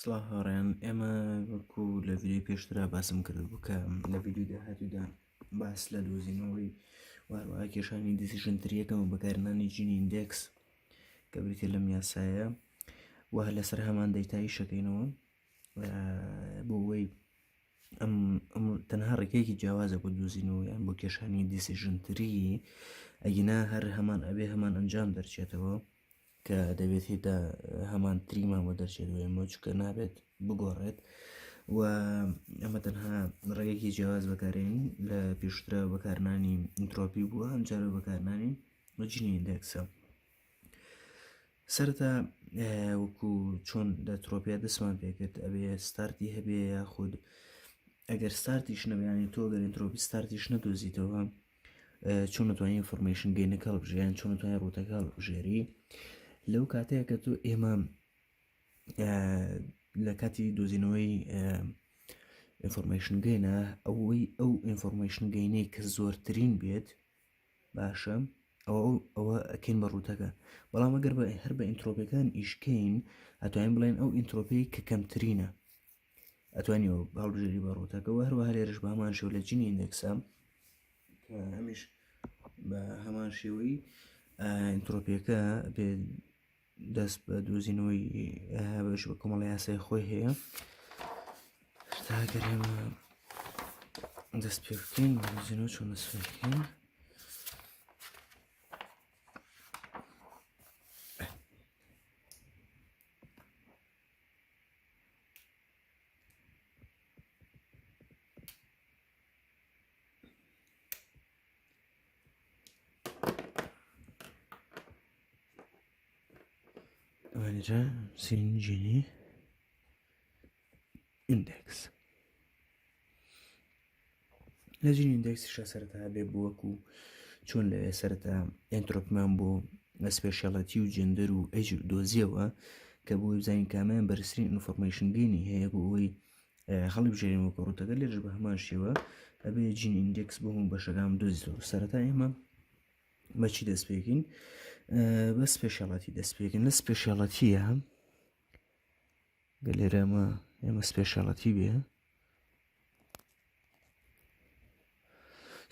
سڵاو هاوڕێیان ئێمە وەکو لە ڤیدیۆی پێشترا باسم کردبوو کە لە ڤیدیۆ داهاتوودا باس لە دۆزینەوەی واروەها کێشانی دیسیژن تریەکەم و بەکارهێنانی جینی ئیندێکس کە بریتێ لەم یاسایە و لەسەر هەمان دەیتایی شەکەینەوە بۆ ئەوەی ئەم تەنها ڕێکەیەکی جیاوازە بۆ دۆزینەوە یان بۆ کێشانی دیسیژن تری ئەگینا هەر هەمان ئەبێ هەمان ئەنجام دەرچێتەوە کە دەبێت هێدا هەمان تریمان بۆ دەرچێتەوە ئێمە چکە نابێت بگۆڕێت و ئەمە تەنها ڕێگەیەکی جیاواز بەکارێن لە پێشترا بەکارهێنانی ئینترۆپی بووە ئەمجارە بەکارهێنانی جینی ئیندێکسە. سەرەتا وەکو چۆن لە ترۆپیا دەستمان پێکرد ئەبێ ستارتی هەبێ یاخود ئەگەر ستارتیش نەبیانی تۆ گەر ئینترۆپی ستارتیش نەدۆزیتەوە چۆن نتوانین ئینفۆرمێشن گەینەکە هەڵبژێریان چۆن نتوانین ڕوتەکە هەڵبژێری لەو کاتەیە کە تۆ ئێمە لە کاتی دۆزینەوەی ئینفۆرمێشن گەینە ئەو ئینفۆرمێشن گەینەی کە زۆرترین بێت باشە ئەوە ئەکەین بە ڕوتەکە، بەڵام ئەگەر هەر بە ئینترۆپیەکان ئیشکەین ئەتوانین بڵێن ئەو ئینترۆپی کە کەمترینە ئەتوانیەوە هەڵبژێری بە ڕوتەکەەوە هەروەها لێرش بە هەمان شێوە لە جینی ئیندێکسە کە هەمیش بە هەمان شێوەی ئینترۆپیەکە بێ دەست بە دۆزینەوەی بەش بە کۆمەڵی یاسای خۆی هەیە تاگەر ئێمە دەست پێ بکەین دۆزینەوە چۆن دەست پێ بکەین. ئەوانجا سین جینی ئیندێکس لە جینی ئیندێکسیشە سەرەتا بێ بووەکو چۆن لەوێ سەرەتا ئێنترۆپیمان بۆ سپێشیاڵەتی و جێندەر و ئەج دۆزیەوە کە بۆی بزانین کامیان بەرزترین ئینفۆرمێشن گەینی هەیە بۆ ئەوەی هەڵی بژێرین وەکە ڕوتەکە لێرش بە هەمان شێوە ئەبێ جینی ئیندێکس بۆ هەموو بەشەکان دۆزیتەوە. سەرەتا ئێمە بەچی دەست پێکەین؟ بە سپێشیاڵەتی دەست پێکەین. لە سپێشیاڵەتیە لێرە ئێمە سپێشیاڵەتی بێ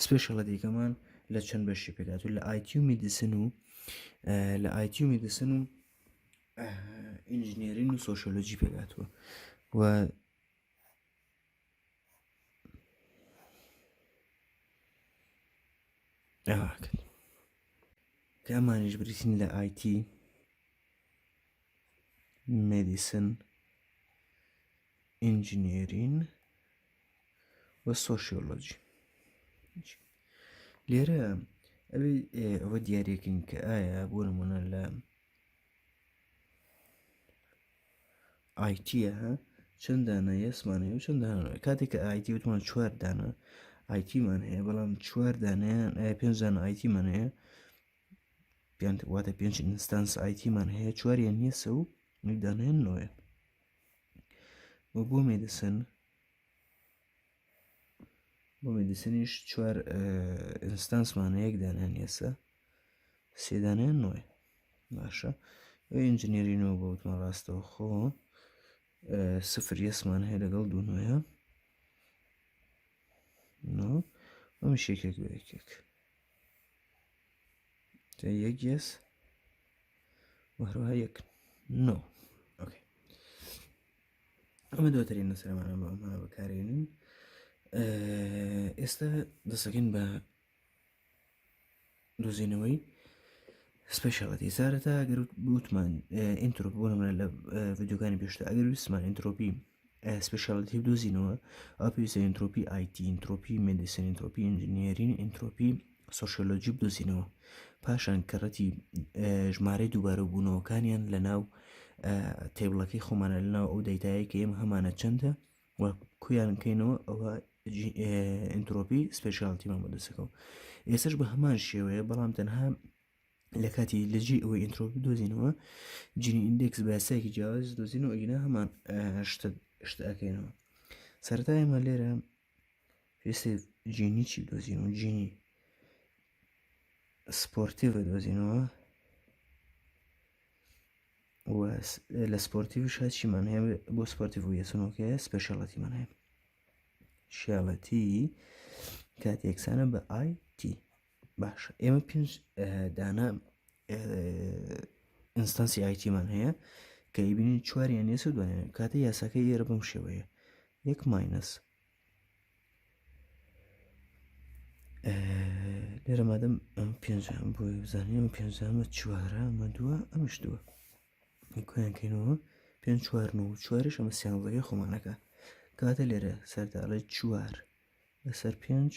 سپێشیاڵەتیەکەمان لە چەند بەشی پێدات و لە ئایتی و میدیسن و لە ئایتی و میدیسن و ئینژینێرین و سۆشیۆلۆجی پێداتوە و ئەواکرد کە ئەمانیش بریتین لە ئایتی میدیسن ئینژینێرین و سۆشیۆلۆجی. لێرە ئەوە دیارێکین کە ئایا بۆ نمونە لە ئایتیە چەند دانە یەسمان هەیە و چەند دانە کاتێک کە ئایتی وتمان 4 دانە ئایتیمان هەیە بەڵام 4 دانیان 5 دانە ئایتیمان هەیە پێیان واتە 5 ئینستانس ئایتیمان هەیە 4یان نییە و دانەیان نۆیە و بۆ مێدیسنیش 4 ئینستانسمان هەیە 1 دانیان نیەسە 3 دانیان نۆیە باشە. ئینجینێرینەوە بە وتمان ڕاستەوە خۆ 0 یەسمان هەیە لەگەڵ 2 نۆیە ئەمیش یەکێک بە یەکێک 1 یەس وهروها 1 نۆ. ئەمە دواترین نەسەرمانە بە ئەمانە بەکارێنین. ئێستا دەسەکەین بە دۆزینەوەی سپێشیاڵەتی. سارەتا ئەگەر بوتمان ئینترۆپی بۆ نمونە لە ڤیدیۆکانی پێشتر ئەگەر ویستمان ئینترۆپی سپێشیاڵەتی بدۆزینەوە ئەو پێویستە ئینترۆپی ئایتی ئینترۆپی میدیسن ئینترۆپی ئینژینێرین ئینترۆپی سۆشیۆلۆجی بدۆزینەوە پاشان کەڕەتی ژمارەی دووبارە بوونەوەکانیان لە ناو تێبڵەکەی خۆمانە لەناو ئەو دەیتایی کە ئێمە هەمانە چەندە و کویان بکەینەوە ئەوە ئینترۆپی سپێشیاڵەتیمان بەدەستەکەەوە. ئێستش بە هەمان شێوەیە بەڵام تەنها لە کاتی لەجێ ئەوەی ئینترۆپی دۆزینەوە جینی ئیندێکس بە یاسایەکی جیاواز دۆزینەوە ئەگینا هەمان شتە ئەەکەینەوە. سەرەتا ئێمە لێرە پێویستە جینی چی بدۆزینەوە؟ جینی سپۆرتیڤ بدۆزینەوە لە سپۆرتیڤش هەچیمان هەیە بۆ سپۆرتیڤ و یەسنۆکەیە سپێشاڵەتیمان هەیە شیاڵەتی کات یەکسانە بە IT باش ئێمە پێنج دانا ئینستانسی ئایتیمان هەیە کە ئیبینین چواریان ێسە دوانێن کاتە یاساکەی ئێرە بەم شێوەیە یەک ماینەس لێرە مادەم ئەم پێنجام بۆی بزانین ئەم پێنجامە چوارە ئەمە دووە ئەمەش دووە کۆیانکەینەوە پێنج چوارنەوە چوارش ئەمە سیانزەکەی خۆمانەکە کاتە لێرە سەرداڵێ چوار لەسەر پێنج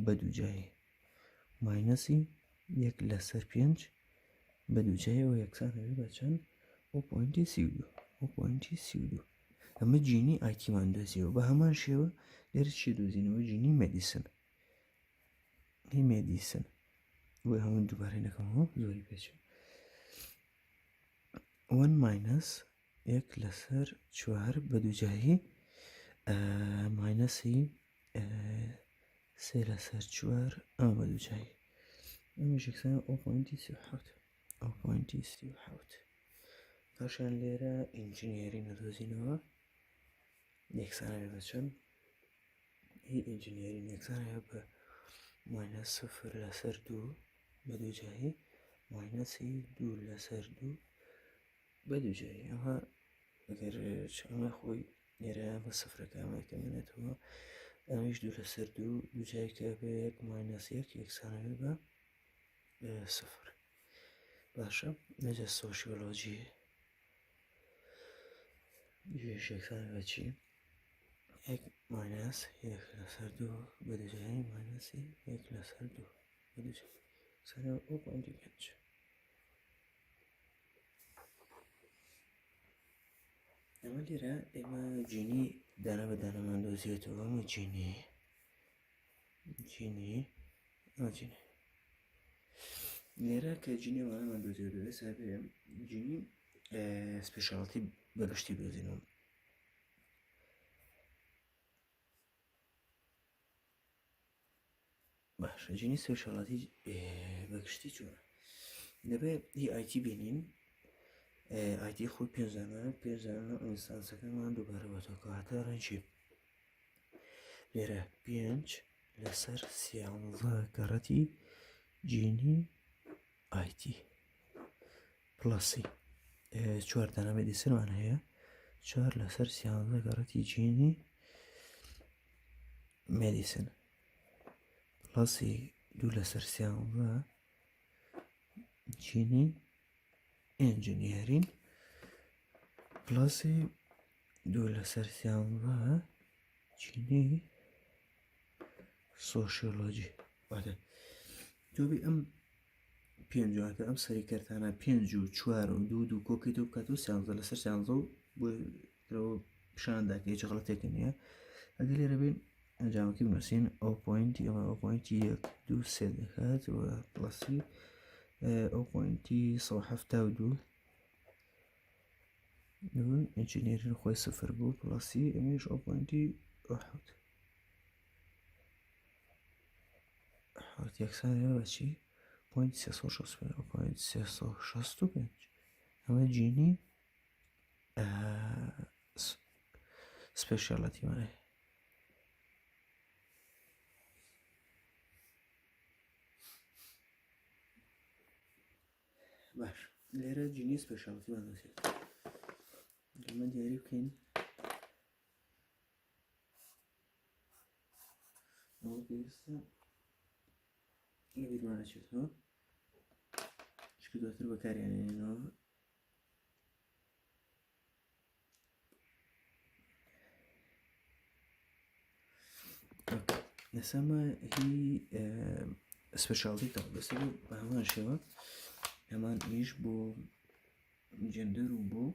بە دووجایی ماینەسی یەک لەسەر پێنج بە دووجایەوە یەکسان هەوێ بە چەند 0.32 ئەمە جینی ئایتیمان دۆزیەوە بە هەمان شێوە لێرە چی دۆزینەوە جینی مێدیسن هی مێدیسن بۆی هەموو دووبارەی نەکەمەوە زۆری پێچێ 1 ماینەس یەک لەسەر چوار بە دووجایی ماینەسی سێ لەسەر چوار ئەمە بە دووجایی ئەمەش یەکسان 0.37 پاشان لێرە ئینجینێری نەدۆزینەوە یەکسانە بە چەند هی ئینجینێری یەکسانە بە ماینەس سفر لەسەر دوو بە دووجایی ماینەسی دوو لەسەر دوو بە دووجایی ئەمە ئەگەر ئەمە خۆی لێرە بە سفرەکە ئەمەکە منێتەوە ئەمیش دوو لەسەر دوو دووجایکە بە یەک ماینەس یەک یەکسانە بە سفر باشە نەجە سۆشیۆلۆژی یەکسانە بە چی یەک ماینەس یەک لەسەر دوو بە دووجایی ماینەسی یەک لەسەر دوو بە دووجایی سەرە 0.5 ئەمە لێرە ئێمە جینی دانا بە دانەمان دۆزیێتەوە ئەمە جینی لێرە کە جینیوانەمان دۆزیێتەوە ئێستا بێ جینی سپێشاڵەتی بەگشتی دۆزینەوە باشە جینی سپێشاڵەتی بەگشتی چۆنە دەبێت هی ئایتی بینین ئایتی خۆی پێنجدانە ئینستانسەکەمان دووبارە بەتۆکەواتە ڕەنجی لێرە پێنج لەسەر سیانزە گەڕەتی جینی ئایتی پڵەسی چوار دانە مێدیسنمان هەیە چوار لەسەر سیانزە گەڕەتی جینی مێدیسن پڵەسی دوو لەسەر سیانزە جینی ئینجینێرین پڵەسی دوو لەسەر سیانزە جینی سۆشیۆلۆژی واتە تۆبی ئەم پێنجوانکە ئەم سەریکەرتانە پێنج و چوار و دوو کۆکەیتەوە بکاتەوە سیانزە لەسەر سیانزە و بۆەوە پیشانداکە هیچ غەڵەتێکە نییە ئەگەر لێرە بین ئەنجامەکەی بنووسین ئەو پۆینتی ئەمە ئەو پۆینتی یەک دوو سێ دەکات و پڵەسی ئەو پۆینتی 172 ئینجینێرین خۆی سفر بوو پڵەسی ئەمیش ئەو پۆینتی حوت یەکسانە بەچی پۆینت 365 ئەمە جینی سپێشاڵەتیمانە باش لێرە جینی سپێشاڵەتیمان دەسێت ئەمە دیاری بکەین ئەوە پێویستە لەبیرمانەچێتەوە چکە دواتر بەکاریانێنینەوە لەسەمە هی سپێشاڵتی تاڵدەسێت و بە هەمان شێوە هەمان ئیش بۆ جەندەر و بۆ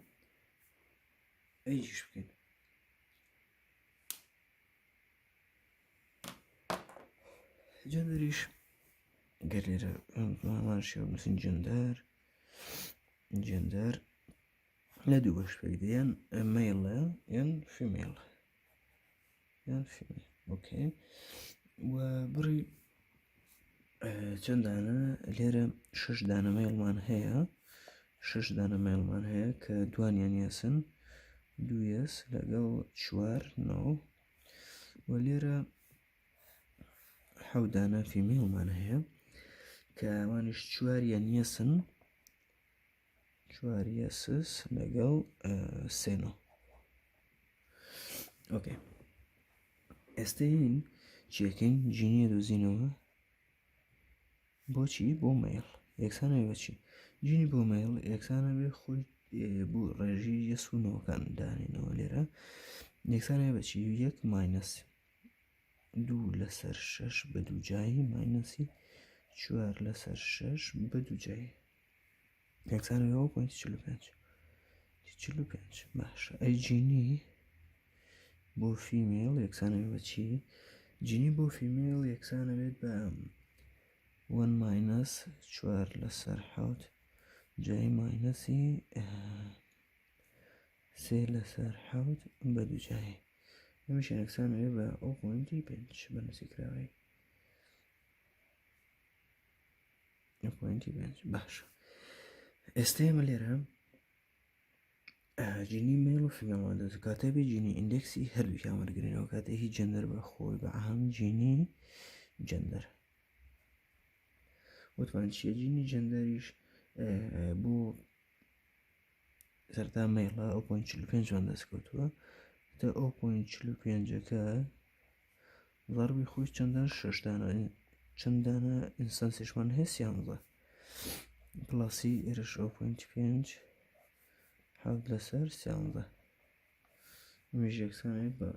ئەیژیش بکەین جەندەریش گەر لێرە هەمان شێوە بنووسین جەندەر لە دوو بەش پێکدە یان مەیڵە یان فیمێڵ ئۆکەی و بڕی چەند دانە لێرە 6 دانە مەیڵمان هەیە 6 دانە مێڵمان هەیە کە دوانیان یاسن 2s لەگەڵ 4 9 و لێرە 7 دانە فیمیلمان هەیە کە ئەوانیش 4 یان یەسن 4 یەسس لەگەڵ 3 9 ئۆکێ ئێستا هین چیەکەین جینیە دۆزینەوە بۆچی بۆ مەیڵ یەکسانەوێ بەچی جینی بۆ مەیڵ یەکسانە بێ خۆی بۆ ڕێژی یەس و نەوەکان دانێنەوە لێرە یەکسانەوێ بەچی 1 ماینەس 2 لەسەر 6 بە دووجایی ماینەسی 4 لەسەر 6 بە دووجایی یەکسانەوێەوە پۆینت 45 باشە ئەی جینی بۆ فیمیل یەکسانەوێ بەچی جینی بۆ فیمیل یەکسانەوێت بە 1 ماینەس 4 لەسەر 7 جای ماینەسی 3 لەسەر 7 بە دووجایی ئەمیشە یەکسانەوێ بە 0.5 بەنسیکراوی 0.5 باشە ئێستا ئێمە لێرە جینی میل و فیمیلمان دەست کاتە بێ جینی ئیندێکسی هەردووکیان وەرگرێنەوە کاتە هیچ جەندەر بە خۆی بە ئاهەم جینی جەندەر وتمان چیە جینی جەندەریش بۆ سەرتا مەیڵە 0.45 وان دەست کەوتووە تا 0.45ەکە ضەربی خۆی چەندان 6 دانە چەندانە ئینستانسیشمان هەیە 11 پڵاسی ئێرەش 0.5 7 لەسەر 11 ئەمیش یەکسانێت بە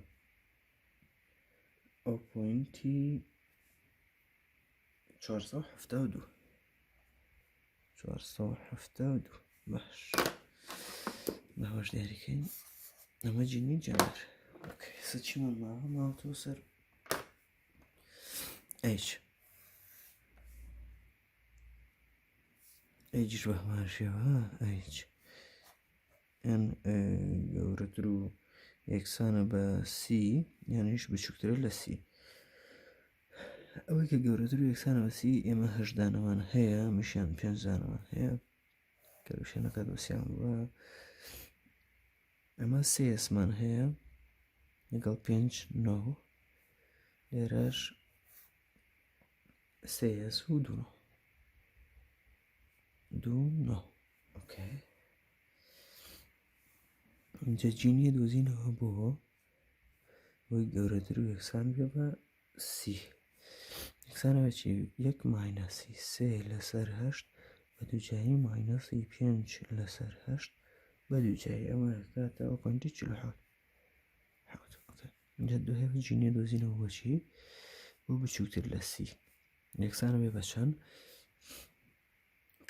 0.472 باش باوەش دیاریکەین ئەمە جینی جەندەر ئۆکێ سە چیمان ماوەتەوە سەر ئەیجش بە هەمان شێوە ئەیج ئەن گەورەتر و یەکسانە بە سی یانیش بچووکترە لە سی ئەوەی کە گەورەتر و یەکسانە بە سی ئێمە 8 دانەمان هەیە میشیان 5 دانەمان هەیە کە شوێنەکە دۆسیان بووە ئەمە سێسمان هەیە لەگەڵ 5 9 لێرەش سێس و 2 9 ئۆکێ اینجا جینیە دۆزینەوە بۆ بۆی گەورەتر و یەکسان بێ بە سی یەکسانەوە چی 1 ماینەسی 3 لەسەر 8 بە دووجایی ماینەسی 5 لەسەر 8 بە دووجایی ئەمە کاتە 0.47 اینجا دوهێ جینیە دۆزینەوە بۆچی بۆ بچووکتر لە سی یەکسانە بێ بە چەند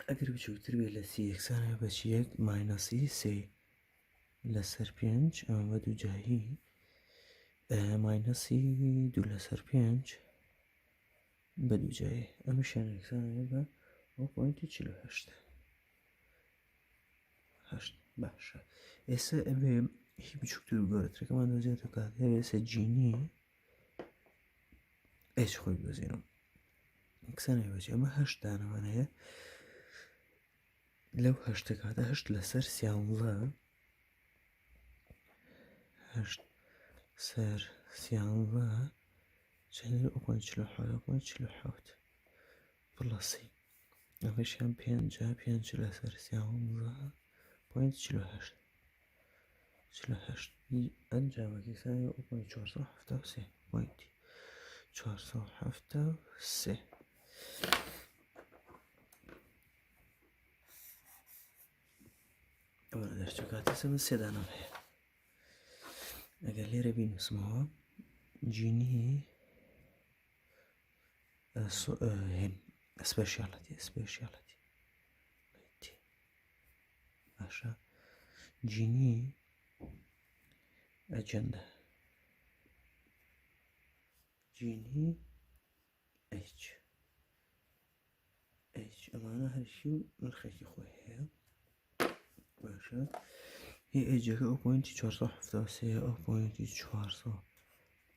ئەگەر بچووکتر بێ لە سی یەکسانە بەچی 1 ماینەسی 3 لەسەر 5 ئەمە بە دووجایی ماینەسی 2 لەسەر 5 بە دووجایی ئەمەشیان یەکسانە بە 0.48 باشە ئێستا ئەبێ هی بچووکتر و گەورەترەکەمان دۆزێتەوە کات ئێستا جینی ئەیچ خۆی دۆزینەوە یەکسانە بەچی ئەمە 8 دانەمان هەیە لەو 8 کاتە 8 لەسەر 11 8 سەر 11 چەند 0.47 پڵەسی ئەمەشیان 5 لەسەر 11 0.48 ئەنجامەکە سای 0.473 ئەوە دەشتە کاتە سەمە 3 دانەم هەیە ئەگەر لێرە بینوسمەوە جینی سپێشیاڵەتی باشە جینی ئەجەندە جینی ئەیچ ئەمانە هەرشی و نرخێکی خۆی هەیە باشە هی ئەیجەکە 0.473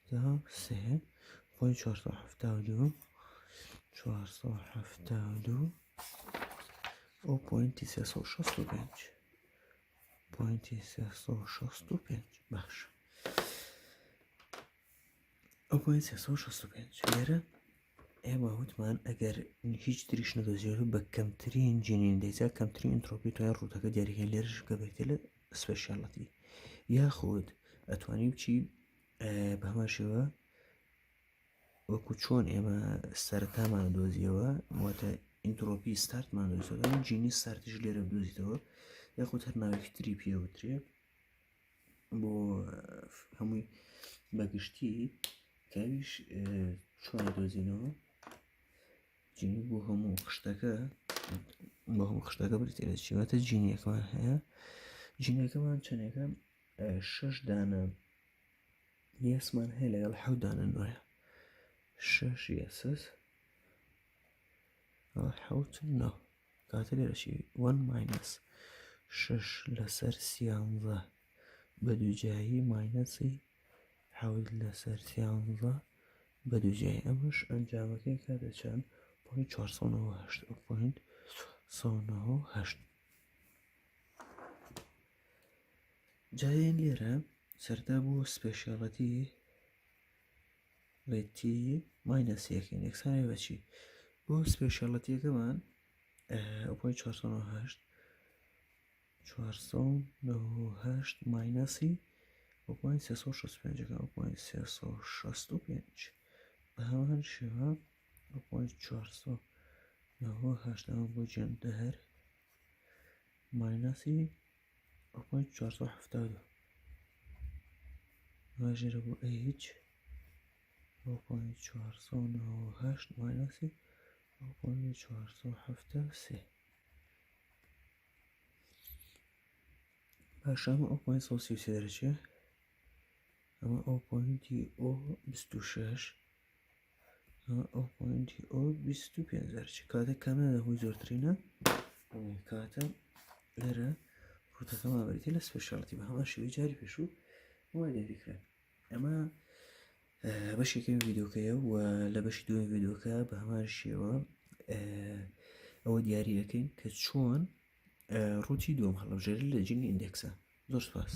0.472 ئەو پوینتی 365 پوینتی 365 باش ئەو پوینت 365 لێرە ئێمە وتمان ئەگەر هیچ تریش نەدۆزیێت بە کەمترین جینین دەیجا کەمترین ئینترۆپی توانای ڕوتەکە دیاریکە لێرش کە بێتێ لە سپێشیاڵەتی یاخود ئەتوانی بچی بە هەمان شێوە وەکو چۆن ئێمە سەرتامان دۆزیەوە واتە ئینترۆپی ستارتمان دۆزیەوە جینی سارتیش لێرە بدۆزیتەوە یاخود هەر ناوێکی تری پێوترێ بۆ هەمووی بەگشتی کاویش چۆن دۆزینەوە جینی بۆ هەموو خشتەکە بۆ هەموو خشتەکە بریتێ لە چیواتە جینیەکەمان هەیە جینەکەمان چەندێکە 6 دانە یاسمان هەیە لەگەڵ 7 دانە نوێە 6 یاسس 9 کاتە لێرەشی 1 ماینەس 6 لەسەر 13 بە دووجایی ماینەسی 7 لەسەر 13 بە دووجایی ئەمەش ئەنجامەکەی کاتە چەند پوینت 498 پوینت 498 جایین لێرە سەرتا بۆ سپێشیاڵەتی ڕێتی ماینەسیەکەین یەکسانەی بەچی بۆ سپێشیاڵەتیەکەمان پوینت 498 498 ماینەسی پوینت 365 پوینت 365 بە هەمان شێوە پوینت 498 ئەمە بۆ جێندەر ماینەسی پوینت 472 واژێرە بۆ ئیچ پوینت 498 ماینەسی پوینت 473 باش ئەمە ئەو پوینت 133 دەرەچێ ئەمە ئەو پوینتی ئۆ 26 ئەو پوینتی ئۆ 25 دەرچێ کاتە کامە دەهۆی زۆرترینە کاتە لێرە ڕوتەکەمان بریتێ لە سپێشیاڵەتی بە هەمان شێوەی جاری پێشوو وای دیاریکرا ئەمە بەشێکی ڤیدۆکەیە و لە بەشی دووەم ڤیدۆکە بە هەمان شێوە ئەوە دیاریەکەین کە چۆن ڕووتی دووەم هەڵەبژێری لە جینی ئیندێکسە زۆر سپاس